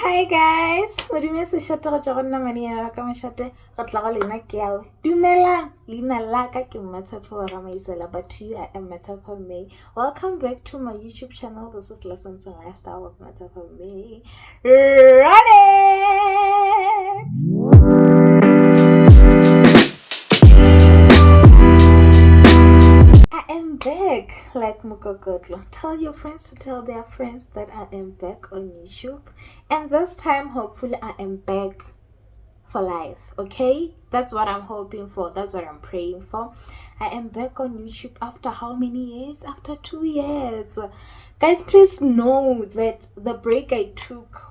Hi guys, modimo se shata go tšwa go nna maniela ka mošate go tla go lena ke yawe. Dumelang, leina la ka ke Mmatshepho wa Gamaisela, but to you I am Mmatshepho May. Welcome back to my YouTube channel. This is Lessons in Lifestyle with Mmatshepho May. Run it! I am back like Mukokotlo. Tell your friends to tell their friends that I am back on YouTube. And this time, hopefully, I am back for life. Okay? That's what I'm hoping for. That's what I'm praying for. I am back on YouTube after how many years? After 2 years. Guys, please know that the break I took,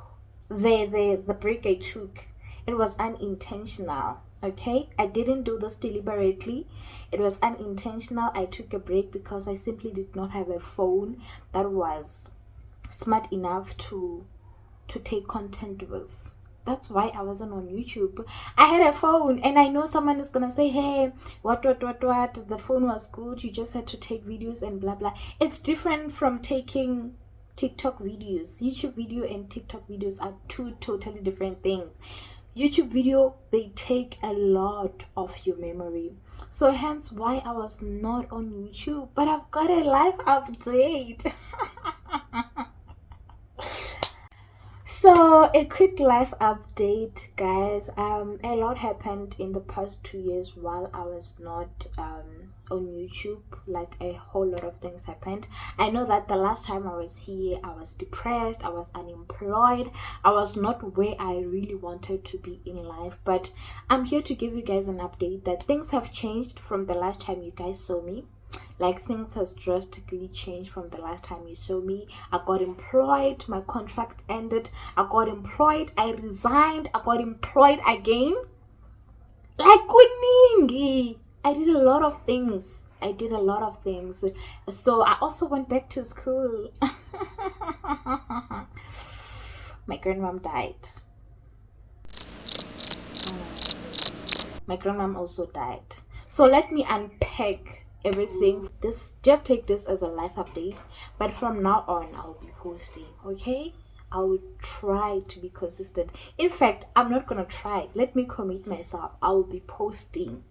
the break I took, it was unintentional. Okay, I didn't do this deliberately. It was unintentional. I took a break because I simply did not have a phone that was smart enough to take content with. That's why I wasn't on YouTube. I had a phone, and I know someone is gonna say, hey, what, the phone was good, you just had to take videos and blah blah. It's different from taking TikTok videos. YouTube video and TikTok videos are two totally different things. YouTube video, they take a lot of your memory, so hence why I was not on YouTube. But I've got a life update. So a quick life update, guys. A lot happened in the past 2 years while I was not on YouTube. Like, a whole lot of things happened. I know that the last time I was here, I was depressed, I was unemployed, I was not where I really wanted to be in life. But I'm here to give you guys an update that things have changed from the last time you guys saw me. Like, things has drastically changed from the last time you saw me. I got employed, my contract ended, I got employed, I resigned, I got employed again. Like, kuningi. I did a lot of things. So I also went back to school. My grandmom died. My grandmom also died. So let me unpack everything. Just take this as a life update, but from now on I'll be posting. Okay, I will try to be consistent. In fact, I'm not gonna try, let me commit myself. I will be posting.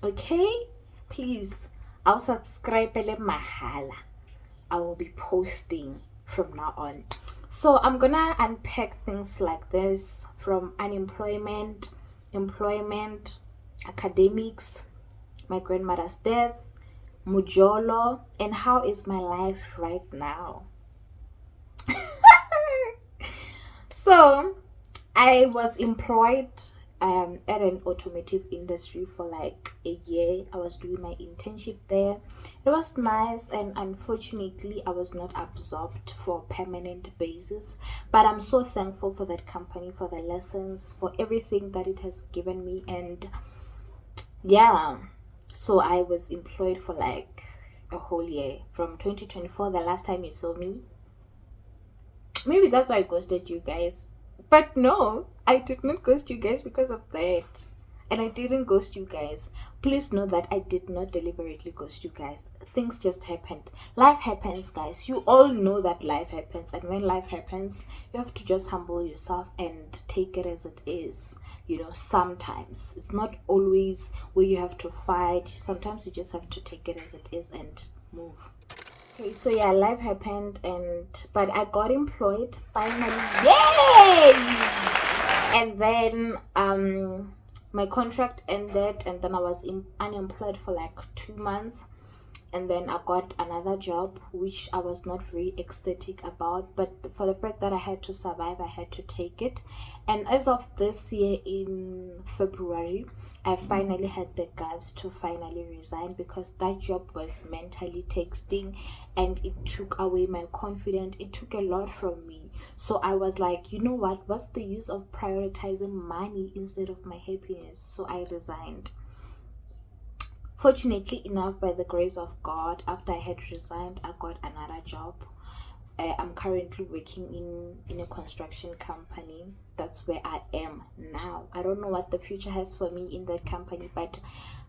Okay, please, I'll subscribe mahala. I will be posting from now on. So I'm gonna unpack things like this: from unemployment, employment, academics, my grandmother's death, Mujolo, and how is my life right now. So I was employed at an automotive industry for like a year. I was doing my internship there. It was nice, and unfortunately I was not absorbed for a permanent basis, but I'm so thankful for that company, for the lessons, for everything that it has given me. And yeah, so I was employed for like a whole year, from 2024, the last time you saw me. Maybe that's why I ghosted you guys. But no, I did not ghost you guys because of that. And I didn't ghost you guys. Please know that I did not deliberately ghost you guys. Things just happened. Life happens, guys. You all know that life happens. And when life happens, you have to just humble yourself and take it as it is. You know, sometimes it's not always where you have to fight. Sometimes you just have to take it as it is and move. Okay, so yeah, life happened, but I got employed finally. Yay! And then my contract ended, and then I was unemployed for like 2 months. And then I got another job, which I was not very ecstatic about, but for the fact that I had to survive, I had to take it. And as of this year in February, I finally had the guts to finally resign, because that job was mentally taxing and it took away my confidence. It took a lot from me. So I was like, you know what's the use of prioritizing money instead of my happiness? So I resigned. Fortunately enough, by the grace of God, after I had resigned, I got another job. I'm currently working in a construction company. That's where I am now. I don't know what the future has for me in that company, but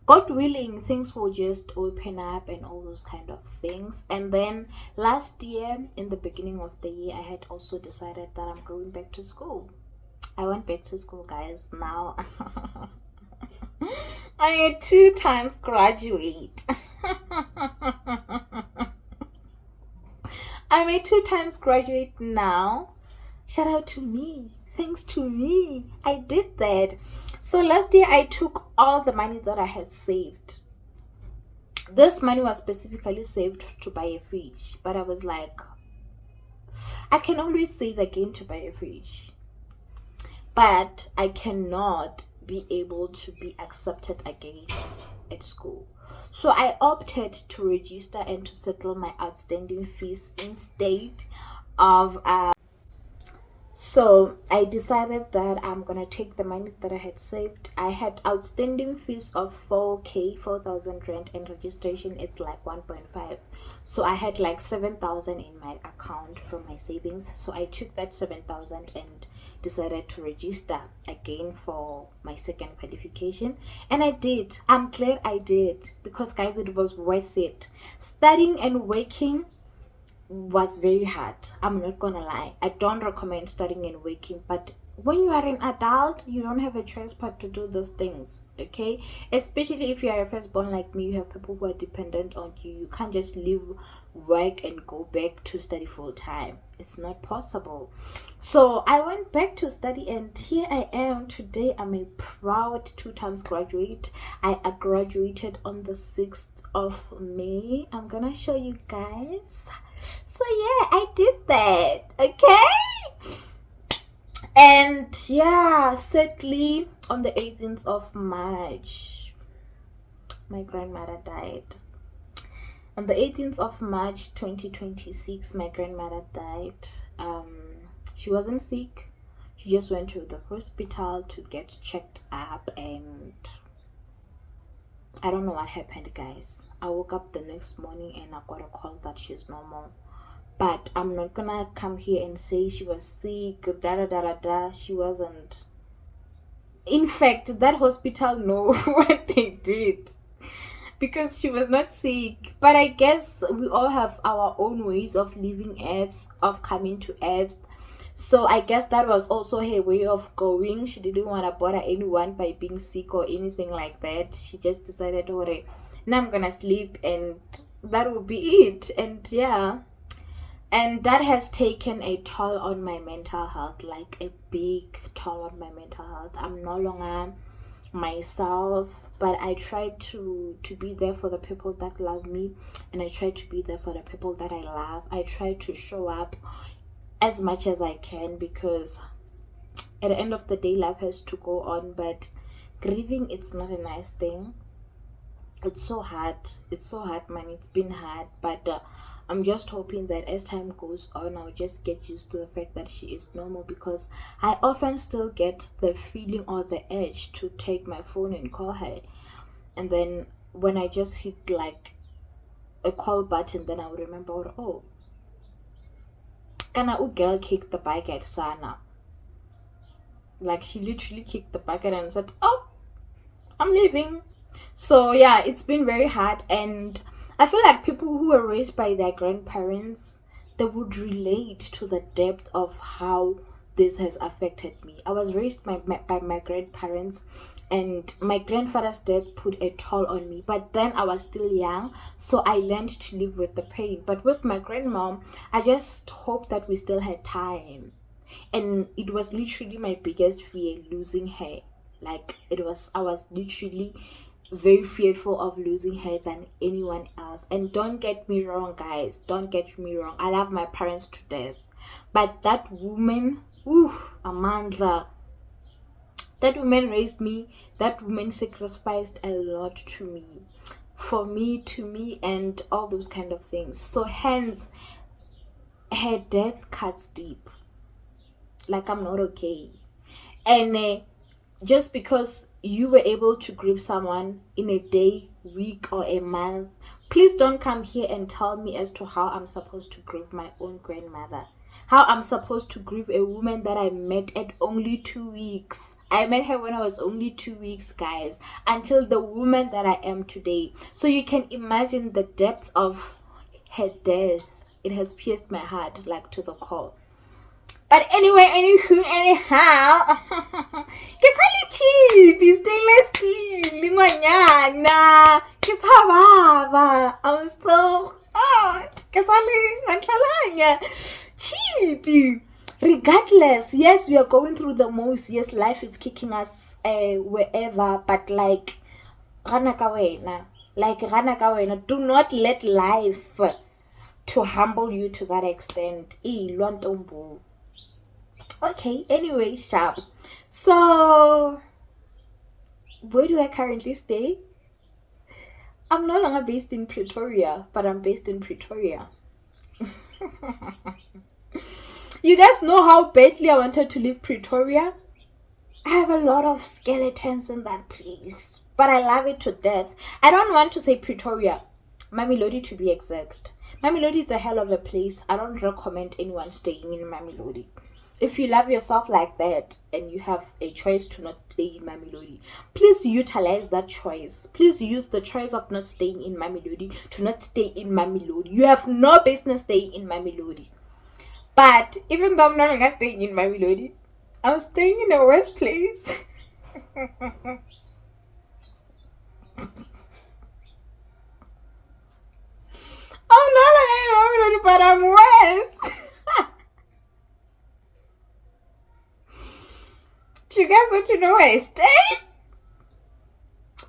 God willing, things will just open up and all those kind of things. And then last year, in the beginning of the year, I had also decided that I'm going back to school. I went back to school, guys. Now I'm a 2 times graduate. I'm a 2 times graduate now. Shout out to me. Thanks to me. I did that. So last year I took all the money that I had saved. This money was specifically saved to buy a fridge. But I was like, I can always save again to buy a fridge. But I cannot be able to be accepted again at school. So I opted to register and to settle my outstanding fees instead of so I decided that I'm gonna take the money that I had saved. I had outstanding fees of 4,000 rand, and registration it's like 1.5. So I had like 7,000 in my account from my savings. So I took that 7,000 and decided to register again for my second qualification, and I did. I'm glad I did, because guys, it was worth it. Studying and working was very hard. I'm not gonna lie. I don't recommend studying and working, but when you are an adult, you don't have a choice but to do those things, okay? Especially if you are a firstborn like me, you have people who are dependent on you. You can't just leave work and go back to study full time. It's not possible. So I went back to study, and here I am today. I'm a proud 2 times graduate. I graduated on the 6th of May. I'm gonna show you guys. So yeah, I did that, okay? And yeah, sadly, on the 18th of March, my grandmother died. On the 18th of March 2026, my grandmother died. She wasn't sick. She just went to the hospital to get checked up, and I don't know what happened, guys. I woke up the next morning and I got a call that she's normal. But I'm not gonna come here and say she was sick, She wasn't. In fact, that hospital know what they did, because she was not sick. But I guess we all have our own ways of leaving Earth, of coming to Earth. So I guess that was also her way of going. She didn't want to bother anyone by being sick or anything like that. She just decided, alright, now I'm gonna sleep, and that will be it. And yeah, and that has taken a toll on my mental health, like a big toll on my mental health. I'm no longer myself, but I try to be there for the people that love me, and I try to be there for the people that I love. I try to show up as much as I can, because at the end of the day, life has to go on. But grieving, it's not a nice thing. It's so hard, man. It's been hard, but I'm just hoping that as time goes on, I'll just get used to the fact that she is normal, because I often still get the feeling or the urge to take my phone and call her, and then when I just hit like a call button, then I will remember, oh, Kana girl kicked the bike at Sana. Like, she literally kicked the bucket and said, oh, I'm leaving. So yeah, it's been very hard, and I feel like people who were raised by their grandparents, they would relate to the depth of how this has affected me. I was raised by my grandparents, and my grandfather's death put a toll on me, but then I was still young, so I learned to live with the pain. But with my grandmom, I just hope that we still had time, and it was literally my biggest fear, losing her. Like, I was literally very fearful of losing her than anyone else. And don't get me wrong, guys, don't get me wrong, I love my parents to death, but that woman, Amanda, that woman raised me. That woman sacrificed a lot to me, to me, and all those kind of things. So hence, her death cuts deep. Like, I'm not okay. And just because you were able to grieve someone in a day, week, or a month, please don't come here and tell me as to how I'm supposed to grieve my own grandmother. how I'm supposed to grieve a woman that I met at only 2 weeks. I met her when I was only 2 weeks, guys, until the woman that I am today. So you can imagine the depth of her death. It has pierced my heart like to the core. But anyway, anyhow, it's only cheap. It's stainless steel. Lingwanyana. It's hababa. I'm so cheap. Regardless, yes, we are going through the most. Yes, life is kicking us wherever. But like, rana ka wena. Do not let life to humble you to that extent. Okay, anyway, sharp. So, where do I currently stay? I'm no longer based in Pretoria, but I'm based in Pretoria. You guys know how badly I wanted to leave Pretoria? I have a lot of skeletons in that place, but I love it to death. I don't want to say Pretoria, Mamelodi to be exact. Mamelodi is a hell of a place. I don't recommend anyone staying in Mamelodi. If you love yourself like that and you have a choice to not stay in Mamelodi, please utilize that choice. Please use the choice of not staying in Mamelodi to not stay in Mamelodi. You have no business staying in Mamelodi. But even though I'm no longer staying in Mamelodi, I'm staying in a worse place. I'm no longer in Mamelodi, but I'm worse. Do you guys want to know where I stay?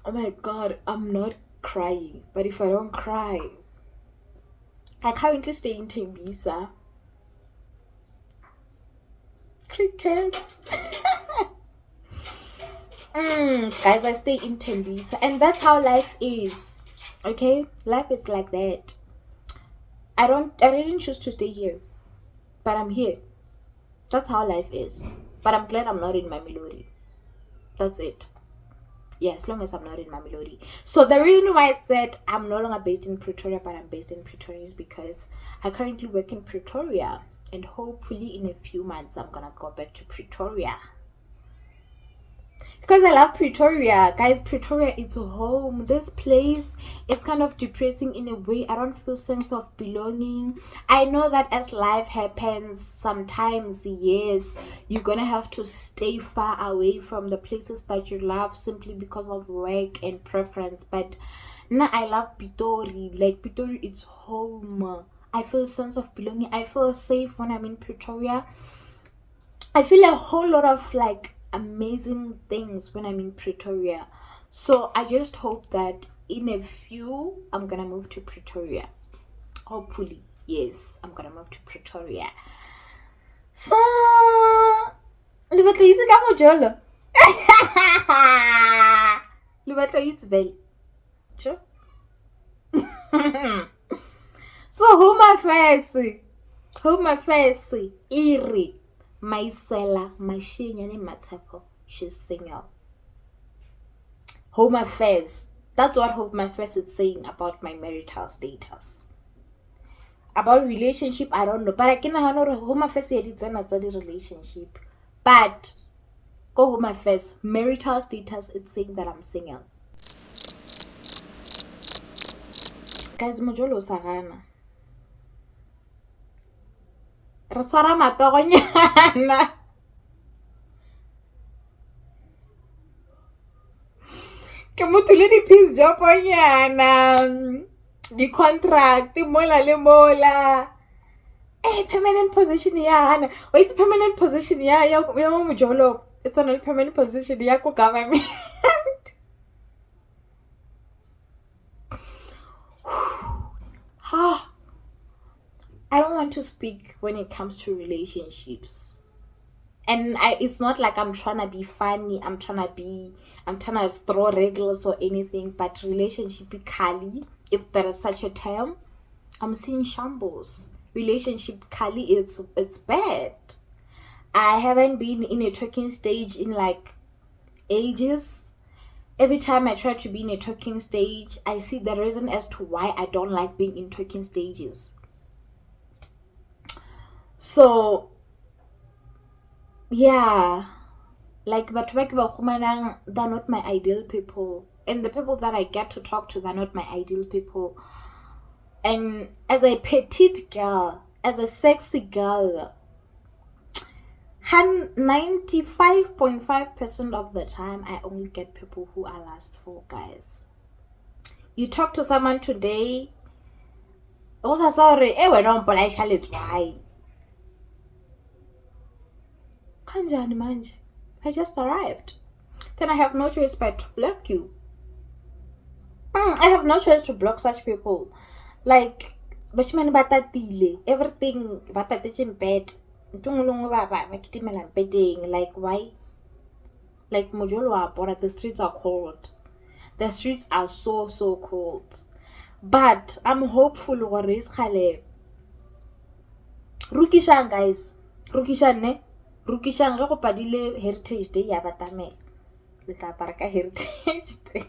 Oh my god, I'm not crying. But if I don't cry, I currently stay in Tembisa. Cricket. Guys, I stay in Tembisa. And that's how life is. Okay? Life is like that. I didn't choose to stay here. But I'm here. That's how life is. But I'm glad I'm not in Mamelodi. That's it. Yeah, as long as I'm not in Mamelodi. So the reason why I said I'm no longer based in Pretoria, but I'm based in Pretoria is because I currently work in Pretoria. And hopefully in a few months, I'm going to go back to Pretoria. Because I love Pretoria. Guys, Pretoria is home. This place, it's kind of depressing in a way. I don't feel sense of belonging. I know that as life happens, sometimes, yes, you're going to have to stay far away from the places that you love simply because of work and preference. But now I love Pitori. Like, Pitori, it's home. I feel a sense of belonging. I feel safe when I'm in Pretoria. I feel a whole lot of like amazing things when I'm in Pretoria. So I just hope that in a few I'm gonna move to Pretoria. Hopefully, yes, I'm gonna move to Pretoria. So le batla itse ka mojolo. Le batla itse bel. Sure. So who my face iri Maisela Mashinyane Matapo, she's single. Home Affairs. That's what Home Affairs is saying about my marital status. About relationship, I don't know. But I can know Home Affairs it's another relationship. But go Home Affairs, marital status, it's saying that I'm single. Guys, Mojolo Sarana. Raswara matogonyana. Ke motho le piece job onyana. Di contract mola le mola. Permanent position ya hana. Wait, permanent position ya mojolo. It's not a permanent position ya ko government. I don't want to speak when it comes to relationships. And it's not like I'm trying to be funny. I'm trying to throw regals or anything. But relationship kali, if there is such a term, I'm seeing shambles. Relationship kali, it's bad. I haven't been in a talking stage in like ages. Every time I try to be in a talking stage, I see the reason as to why I don't like being in talking stages. So yeah, like but they're not my ideal people, and the people that I get to talk to, they're not my ideal people. And as a petite girl, as a sexy girl, 95.5% of the time I only get people who are lustful guys. You talk to someone today, why? Kanjani manje? I just arrived. Then I have no choice but to block you. I have no choice to block such people. Like, bashimane batatile, everything batatetse in bed. Like, why? Like, the streets are cold. The streets are so cold. But I'm hopeful for this khale. Rukishan guys. Rukishan ne? Rukishan ga go padile Heritage Day ya batamela. Le tla paraka Heritage Day.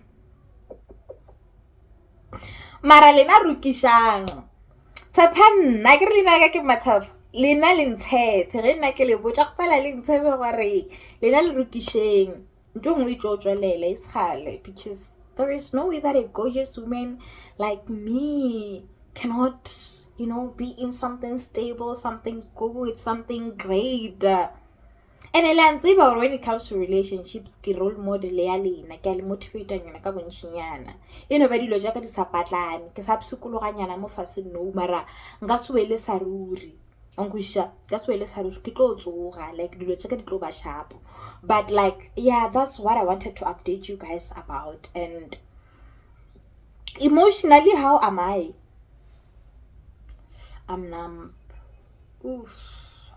Mara lena rukishang. Tshepanna ke re lena ka ke matshapa. Lena le ntshepe ge nna ke le botsa go pela le ntshepe gore lena le rukisheng. Ntwe ngwe e tlo tswelela iskale because there is no way that a gorgeous woman like me cannot, be in something stable, something good, something great. And when it comes to relationships, ke role model ya lena, ke a le motivate nyana ka bontshinyana. Ba dilo jaka di sa patlame, ke sa psikologanyana mo faseng no, mara nka swele sa ruri. Angusha, that's why let's have to go like do check it over sharp. But like, yeah, that's what I wanted to update you guys about. And emotionally, how am I? I'm numb. Oof,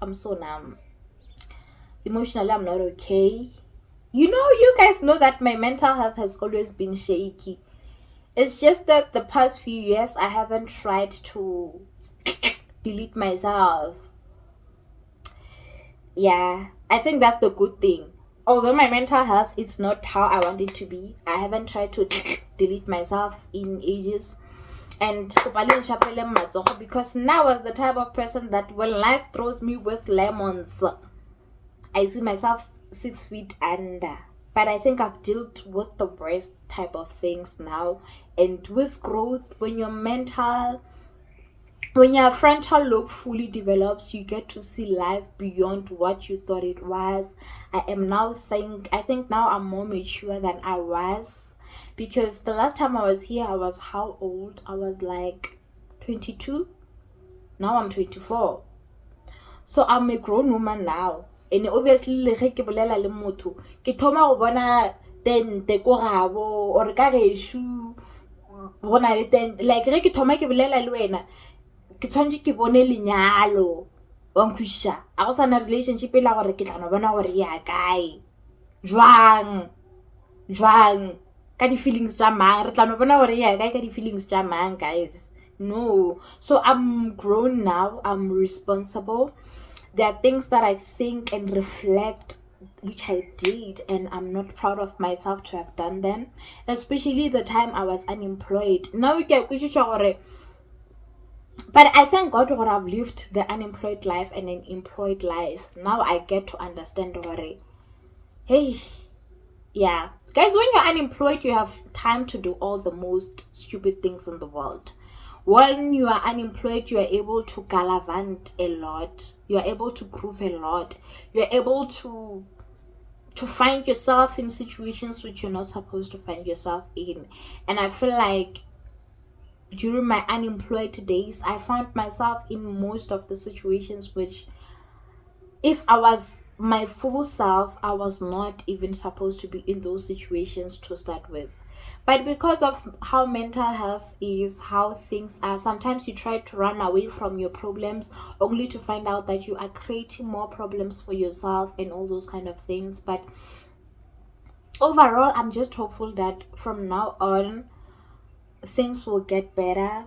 I'm so numb. Emotionally, I'm not okay. You guys know that my mental health has always been shaky. It's just that the past few years I haven't tried to delete myself. Yeah, I think that's the good thing. Although my mental health is not how I want it to be, I haven't tried to delete myself in ages. And because now I'm the type of person that when life throws me with lemons, I see myself 6 feet under. But I think I've dealt with the worst type of things now. And with growth, when your frontal lobe fully develops, you get to see life beyond what you thought it was. I think now I'm more mature than I was. Because the last time I was here, I was how old? I was like 22. Now I'm 24. So I'm a grown woman now. And obviously, ke bolela le motho, ke thoma go bona tente ko gabo or ka geshu bona le tente, like ge ke thoma ke bolela le wena ke tshwantse ke bone lenyalo wa nkhusha a go sana relationship e la gore ke tla no bona gore ya kae jwang ka di feelings tsa mang re tla no bona gore ya kae ka di feelings tsa mang guys. No, so I'm grown now, I'm responsible. There are things that I think and reflect which I did, and I'm not proud of myself to have done them, especially the time I was unemployed. Now you get but I thank God that I've lived the unemployed life and an employed life. Now I get to understand hey, yeah, guys, when you're unemployed, you have time to do all the most stupid things in the world. When you are unemployed, you are able to gallivant a lot. You are able to groove a lot. You are able to find yourself in situations which you're not supposed to find yourself in. And I feel like during my unemployed days, I found myself in most of the situations which, if I was my full self, I was not even supposed to be in those situations to start with. But because of how mental health is, how things are, sometimes you try to run away from your problems only to find out that you are creating more problems for yourself and all those kind of things. But overall, I'm just hopeful that from now on, things will get better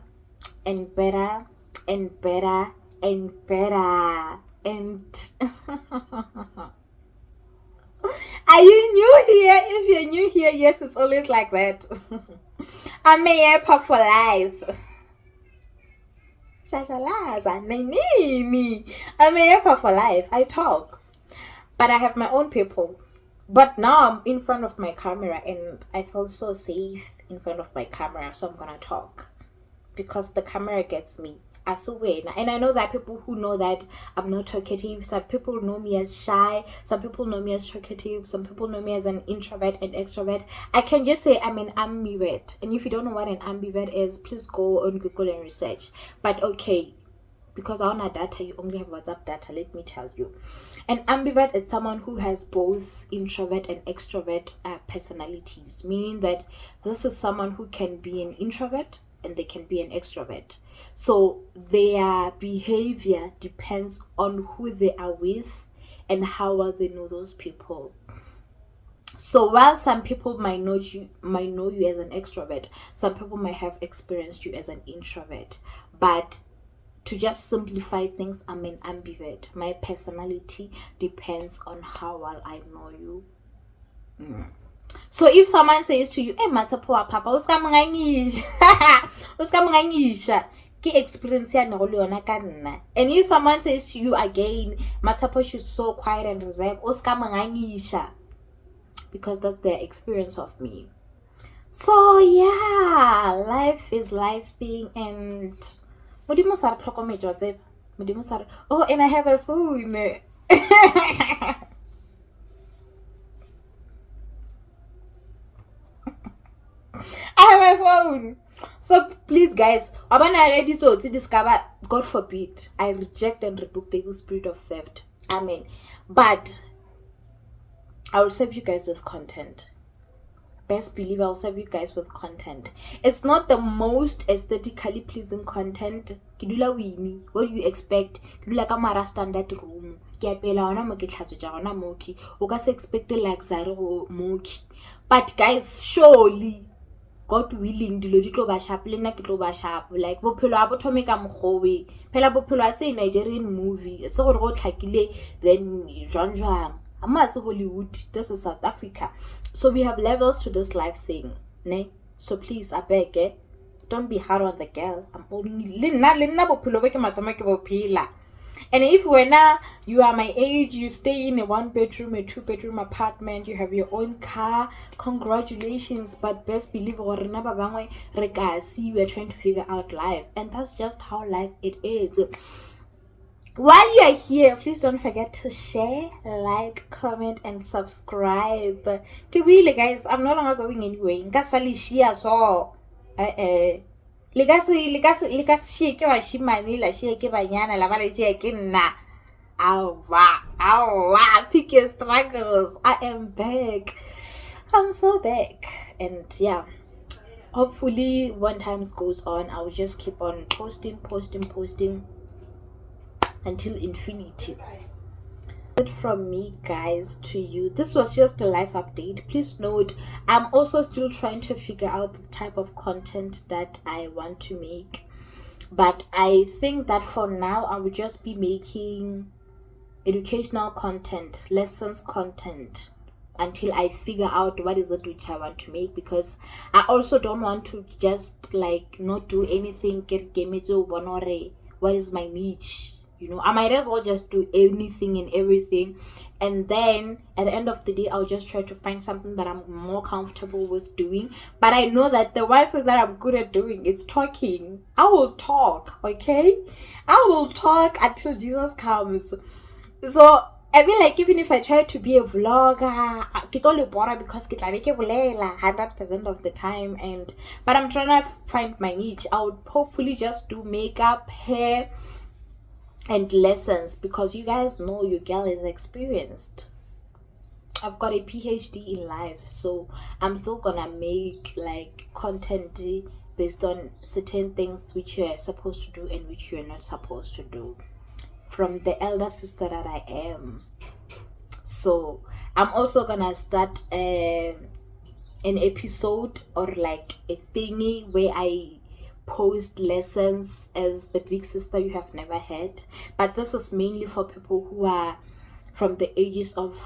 and better and better and better. And are you new here? If you're new here, yes, it's always like that. I'm a for life. Shashalaza, Nini. I'm a yapper for life. I talk. But I have my own people. But now I'm in front of my camera and I feel so safe in front of my camera, so I'm gonna talk. Because the camera gets me as a way. And I know that people who know that I'm not talkative. Some people know me as shy. Some people know me as talkative. Some people know me as an introvert and extrovert. I can just say I'm an ambivert. And if you don't know what an ambivert is, please go on Google and research. But okay, because on our data, you only have WhatsApp data, let me tell you. An ambivert is someone who has both introvert and extrovert personalities, meaning that this is someone who can be an introvert and they can be an extrovert. So their behavior depends on who they are with and how well they know those people. So while some people might know you as an extrovert, some people might have experienced you as an introvert. But to just simplify things, I'm an ambivert. My personality depends on how well I know you. So if someone says to you, "Hey, Matapoa Papa, uska munganisha," ki experience ya no le yona ka nna. And if someone says to you again, "Matapo, she's so quiet and reserved," uska munganisha, because that's their experience of me. So yeah, life is life being, and Modimo sa re tlhokometswa tse. Modimo sa re, oh, and I have a phone. I have my phone. So please, guys, when I ready to discover, God forbid, I reject and rebuke the evil spirit of theft. Amen. But I will serve you guys with content. Best believe I'll serve you guys with content. It's not the most aesthetically pleasing content. Kidula wini. What do you expect? Kidula kamara standard room. Kiapela wana mo ke tlhatso ja wana moki. O ka se expect luxury go moki. But guys, surely God willing, dilo di tlo ba sharp, le nna ke tlo ba sharp. Like bophelo a bo thome ka mokgowe. Phela bophelo a se Nigerian movie. Se gore go tlhakile then jwang. Amase Hollywood. This is South Africa. So we have levels to this life thing, ne? So please, I beg, don't be hard on the girl. I'm only and if you are my age, you stay in a 1-bedroom, a 2-bedroom apartment, you have your own car, congratulations. But best believe we're trying to figure out life, and that's just how life it is. While you are here, please don't forget to share, like, comment, and subscribe. Guys, I'm no longer going anywhere. So pick your struggles. I am back. I'm so back. And yeah, hopefully when times goes on, I'll just keep on posting until infinity. From me, guys, to you, this was just a life update. Please note, I'm also still trying to figure out the type of content that I want to make, but I think that for now I will just be making educational content, lessons content, until I figure out what is it which I want to make, because I also don't want to just like not do anything. What is my niche? You know, I might as well just do anything and everything, and then at the end of the day, I'll just try to find something that I'm more comfortable with doing. But I know that the one thing that I'm good at doing is talking. I will talk, okay? I will talk until Jesus comes. So I mean, like, even if I try to be a vlogger, get only bore because get like 100% of the time, but I'm trying to find my niche. I would hopefully just do makeup, hair, and lessons, because you guys know your girl is experienced. I've got a PhD in life, so I'm still gonna make like content based on certain things which you're supposed to do and which you're not supposed to do, from the elder sister that I am. So I'm also gonna start an episode or like a thingy where I post lessons as the big sister you have never had, but this is mainly for people who are from the ages of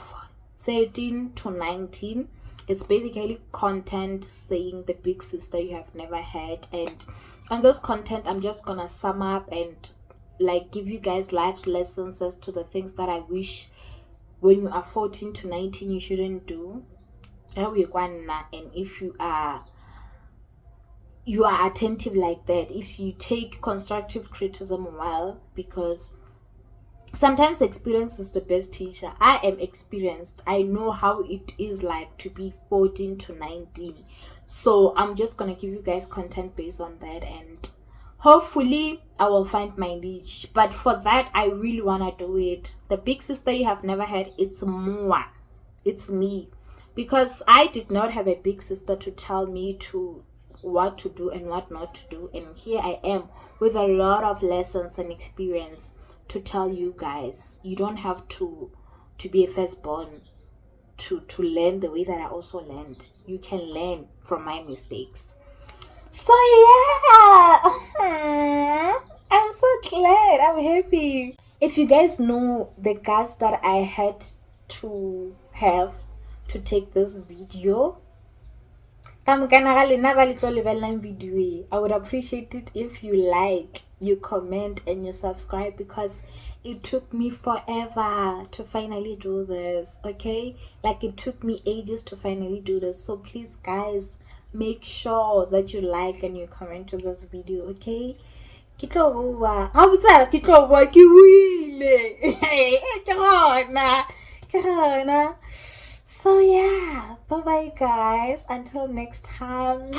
13 to 19. It's basically content saying the big sister you have never had, and On this content, I'm just gonna sum up and like give you guys life lessons as to the things that I wish when you are 14 to 19 you shouldn't do. And if you are attentive like that, if you take constructive criticism well, because sometimes experience is the best teacher. I am experienced. I know how it is like to be 14 to 19. So I'm just gonna give you guys content based on that, and hopefully I will find my niche. But for that, I really wanna do it. The big sister you have never had, it's more. It's me. Because I did not have a big sister to tell me to what to do and what not to do. And here I am with a lot of lessons and experience to tell you guys. You don't have to be a firstborn to learn the way that I also learned. You can learn from my mistakes. So yeah, I'm so glad. I'm happy. If you guys know the guts that I had to have to take this video, I would appreciate it if you like, you comment, and you subscribe, because it took me forever to finally do this. Okay, like it took me ages to finally do this. So please guys, make sure that you like and you comment to this video. Okay, so yeah, bye bye guys, until next time.